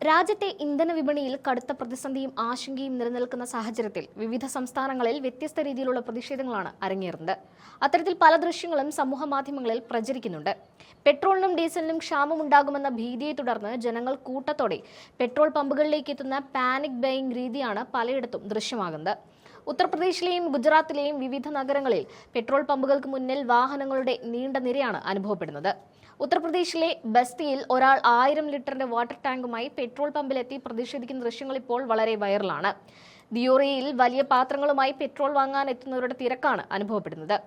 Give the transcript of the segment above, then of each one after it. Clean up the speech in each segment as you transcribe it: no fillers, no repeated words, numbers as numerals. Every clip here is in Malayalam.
രാജ്യത്തെ ഇന്ധന വിപണിയിൽ കടുത്ത പ്രതിസന്ധിയും ആശങ്കയും നിലനിൽക്കുന്ന സാഹചര്യത്തിൽ വിവിധ സംസ്ഥാനങ്ങളിൽ വ്യത്യസ്ത രീതിയിലുള്ള പ്രതിഷേധങ്ങളാണ് അരങ്ങേറുന്നത്. അത്തരത്തിൽ പല ദൃശ്യങ്ങളും സമൂഹ മാധ്യമങ്ങളിൽ പ്രചരിക്കുന്നുണ്ട്. പെട്രോളിനും ഡീസലിനും ക്ഷാമമുണ്ടാകുമെന്ന ഭീതിയെ തുടർന്ന് ജനങ്ങൾ കൂട്ടത്തോടെ പെട്രോൾ പമ്പുകളിലേക്ക് എത്തുന്ന പാനിക് ബൈയിങ് രീതിയാണ് പലയിടത്തും ദൃശ്യമാകുന്നത്. ഉത്തർപ്രദേശിലെയും ഗുജറാത്തിലെയും വിവിധ നഗരങ്ങളിൽ പെട്രോൾ പമ്പുകൾക്ക് മുന്നിൽ വാഹനങ്ങളുടെ നീണ്ട നിരയാണ് അനുഭവപ്പെടുന്നത്. ഉത്തർപ്രദേശിലെ ബസ്തിയിൽ ഒരാൾ 1000 ലിറ്ററിന്റെ വാട്ടർ ടാങ്കുമായി പെട്രോൾ പമ്പിലെത്തി പ്രതിഷേധിക്കുന്ന ദൃശ്യങ്ങൾ ഇപ്പോൾ വളരെ വൈറലാണ്. ദിയോറിയയിൽ വലിയ പാത്രങ്ങളുമായി പെട്രോൾ വാങ്ങാൻ എത്തുന്നവരുടെ തിരക്കാണ് അനുഭവപ്പെടുന്നത്.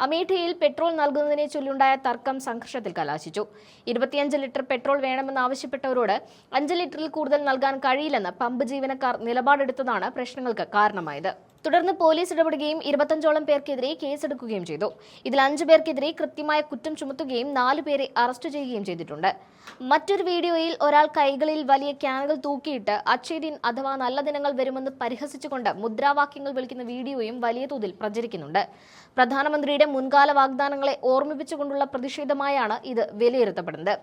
അമേഠിയിൽ പെട്രോൾ നൽകുന്നതിനെ ചൊല്ലിയുണ്ടായ തർക്കം സംഘർഷത്തിൽ കലാശിച്ചു. 25 ലിറ്റർ പെട്രോൾ വേണമെന്നാവശ്യപ്പെട്ടവരോട് 5 ലിറ്ററിൽ കൂടുതൽ നൽകാൻ കഴിയില്ലെന്ന് പമ്പ് ജീവനക്കാർ നിലപാടെടുത്തതാണ് പ്രശ്നങ്ങൾക്ക് കാരണമായത്. തുടർന്ന് പോലീസ് ഇടപെടുകയും 25ഓളം പേർക്കെതിരെ കേസെടുക്കുകയും ചെയ്തു. ഇതിൽ 5 പേർക്കെതിരെ കൃത്യമായ കുറ്റം ചുമത്തുകയും 4 പേരെ അറസ്റ്റ് ചെയ്യുകയും ചെയ്തിട്ടുണ്ട്. മറ്റൊരു വീഡിയോയിൽ ഒരാൾ കൈകളിൽ വലിയ ക്യാനുകൾ തൂക്കിയിട്ട് അച്ഛേ ദിൻ അഥവാ നല്ല ദിനങ്ങൾ വരുമെന്ന് പരിഹസിച്ചുകൊണ്ട് മുദ്രാവാക്യങ്ങൾ വിളിക്കുന്ന വീഡിയോയും വലിയ തോതിൽ പ്രചരിക്കുന്നുണ്ട്. പ്രധാനമന്ത്രിയുടെ മുൻകാല വാഗ്ദാനങ്ങളെ ഓർമ്മിപ്പിച്ചുകൊണ്ടുള്ള പ്രതിഷേധമായാണ് ഇത് വിലയിരുത്തപ്പെടുന്നത്.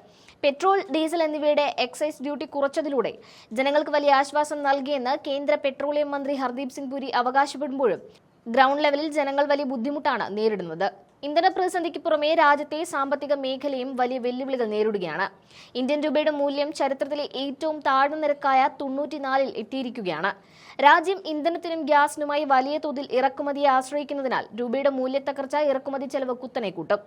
പെട്രോൾ, ഡീസൽ എന്നിവയുടെ എക്സൈസ് ഡ്യൂട്ടി കുറച്ചതിലൂടെ ജനങ്ങൾക്ക് വലിയ ആശ്വാസം നൽകിയെന്ന് കേന്ദ്ര പെട്രോളിയം മന്ത്രി ഹർദീപ് സിംഗ് പുരി അവകാശപ്പെടുമ്പോഴും ഗ്രൗണ്ട് ലെവലിൽ ജനങ്ങൾ വലിയ ബുദ്ധിമുട്ടാണ് നേരിടുന്നത്. ഇന്ധന പ്രതിസന്ധിക്ക് പുറമെ രാജ്യത്തെ സാമ്പത്തിക മേഖലയും വലിയ വെല്ലുവിളികൾ നേരിടുകയാണ്. ഇന്ത്യൻ രൂപയുടെ മൂല്യം ചരിത്രത്തിലെ ഏറ്റവും താഴ്ന്ന നിരക്കായ 94-ൽ എത്തിയിരിക്കുകയാണ്. രാജ്യം ഇന്ധനത്തിനും ഗ്യാസിനുമായി വലിയ തോതിൽ ഇറക്കുമതിയെ ആശ്രയിക്കുന്നതിനാൽ രൂപയുടെ മൂല്യത്തകർച്ച ഇറക്കുമതി ചെലവ് കുത്തനെ കൂട്ടും.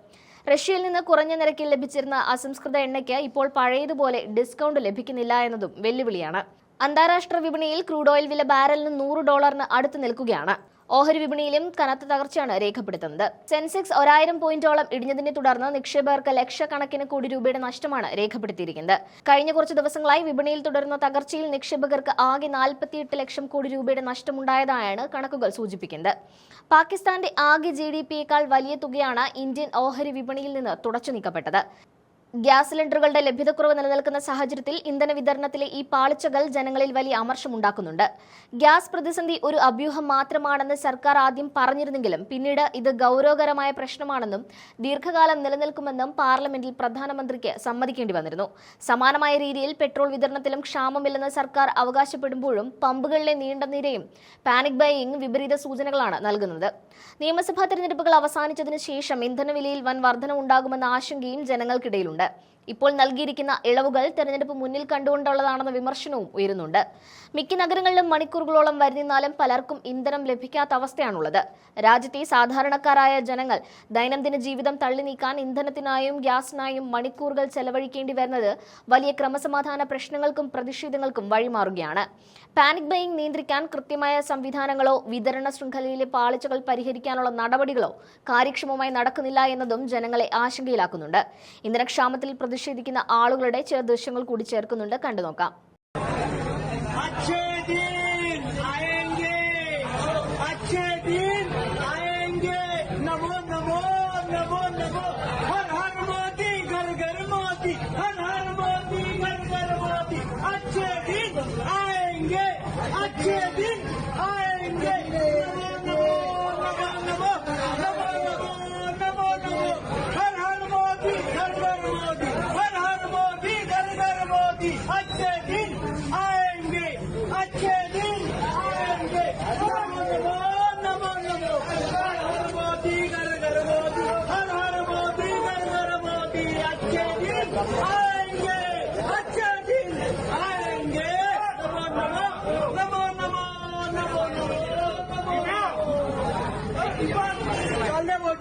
റഷ്യയിൽ നിന്ന് കുറഞ്ഞ നിരക്കിൽ ലഭിച്ചിരുന്ന അസംസ്കൃത എണ്ണയ്ക്ക് ഇപ്പോൾ പഴയതുപോലെ ഡിസ്കൗണ്ട് ലഭിക്കുന്നില്ല എന്നതും വെല്ലുവിളിയാണ്. അന്താരാഷ്ട്ര വിപണിയിൽ ക്രൂഡ് ഓയിൽ വില ബാരലിന് $100 അടുത്ത് നിൽക്കുകയാണ്. ഓഹരി വിപണിയിലും കനത്ത തകർച്ചയാണ് രേഖപ്പെടുത്തുന്നത്. സെൻസെക്സ് 1000 പോയിന്റോളം ഇടിഞ്ഞതിനെ തുടർന്ന് നിക്ഷേപകർക്ക് ലക്ഷക്കണക്കിന് കോടി രൂപയുടെ നഷ്ടമാണ് രേഖപ്പെടുത്തിയിരിക്കുന്നത്. കഴിഞ്ഞ കുറച്ച് ദിവസങ്ങളായി വിപണിയിൽ തുടരുന്ന തകർച്ചയിൽ നിക്ഷേപകർക്ക് ആകെ 48 ലക്ഷം കോടി രൂപയുടെ നഷ്ടമുണ്ടായതായാണ് കണക്കുകൾ സൂചിപ്പിക്കുന്നത്. പാകിസ്ഥാന്റെ ആകെ GDPയേക്കാൾ വലിയ തുകയാണ് ഇന്ത്യൻ ഓഹരി വിപണിയിൽ നിന്ന് തുടച്ചു നീക്കപ്പെട്ടത്. ഗ്യാസ് സിലിണ്ടറുകളുടെ ലഭ്യതക്കുറവ് നിലനിൽക്കുന്ന സാഹചര്യത്തിൽ ഇന്ധന വിതരണത്തിലെ ഈ പാളിച്ചകൾ ജനങ്ങളിൽ വലിയ അമർഷമുണ്ടാക്കുന്നുണ്ട്. ഗ്യാസ് പ്രതിസന്ധി ഒരു അഭ്യൂഹം മാത്രമാണെന്ന് സർക്കാർ ആദ്യം പറഞ്ഞിരുന്നെങ്കിലും പിന്നീട് ഇത് ഗൗരവകരമായ പ്രശ്നമാണെന്നും ദീർഘകാലം നിലനിൽക്കുമെന്നും പാർലമെന്റിൽ പ്രധാനമന്ത്രിക്ക് സമ്മതിക്കേണ്ടി വന്നിരുന്നു. സമാനമായ രീതിയിൽ പെട്രോൾ വിതരണത്തിലും ക്ഷാമമില്ലെന്ന് സർക്കാർ അവകാശപ്പെടുമ്പോഴും പമ്പുകളിലെ നീണ്ട നിരയും പാനിക് ബൈയിങ് വിപരീത സൂചനകളാണ് നൽകുന്നത്. നിയമസഭാ തെരഞ്ഞെടുപ്പുകൾ അവസാനിച്ചതിനു ശേഷം ഇന്ധനവിലയിൽ വൻ വർധന ഉണ്ടാകുമെന്ന ആശങ്കയും ജനങ്ങൾക്കിടയിലുണ്ട്. ഇപ്പോൾ നൽകിയിരിക്കുന്ന ഇളവുകൾ തെരഞ്ഞെടുപ്പ് മുന്നിൽ കണ്ടുകൊണ്ടുള്ളതാണെന്ന വിമർശനവും ഉയരുന്നുണ്ട്. മിക്ക നഗരങ്ങളിലും മണിക്കൂറുകളോളം വരുന്നിരുന്നാലും പലർക്കും ഇന്ധനം ലഭിക്കാത്ത അവസ്ഥയാണുള്ളത്. രാജ്യത്തെ സാധാരണക്കാരായ ജനങ്ങൾ ദൈനംദിന ജീവിതം തള്ളി നീക്കാൻ ഇന്ധനത്തിനായും ഗ്യാസിനായും മണിക്കൂറുകൾ ചെലവഴിക്കേണ്ടി വരുന്നത് വലിയ ക്രമസമാധാന പ്രശ്നങ്ങൾക്കും പ്രതിഷേധങ്ങൾക്കും വഴിമാറുകയാണ്. പാനിക് ബൈയിങ് നിയന്ത്രിക്കാൻ കൃത്യമായ സംവിധാനങ്ങളോ വിതരണ ശൃംഖലയിലെ പാളിച്ചകൾ പരിഹരിക്കാനുള്ള നടപടികളോ കാര്യക്ഷമമായി നടക്കുന്നില്ല എന്നതും ജനങ്ങളെ ആശങ്കയിലാക്കുന്നുണ്ട്. ഇന്ധനക്ഷാമത്തിൽ പ്രതിഷേധിക്കുന്ന ആളുകളുടെ ചില ദൃശ്യങ്ങൾ കൂടി ചേർക്കുന്നുണ്ട്, കണ്ടുനോക്കാം.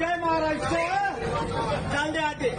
जय महाराष्ट्र, चल दे आते।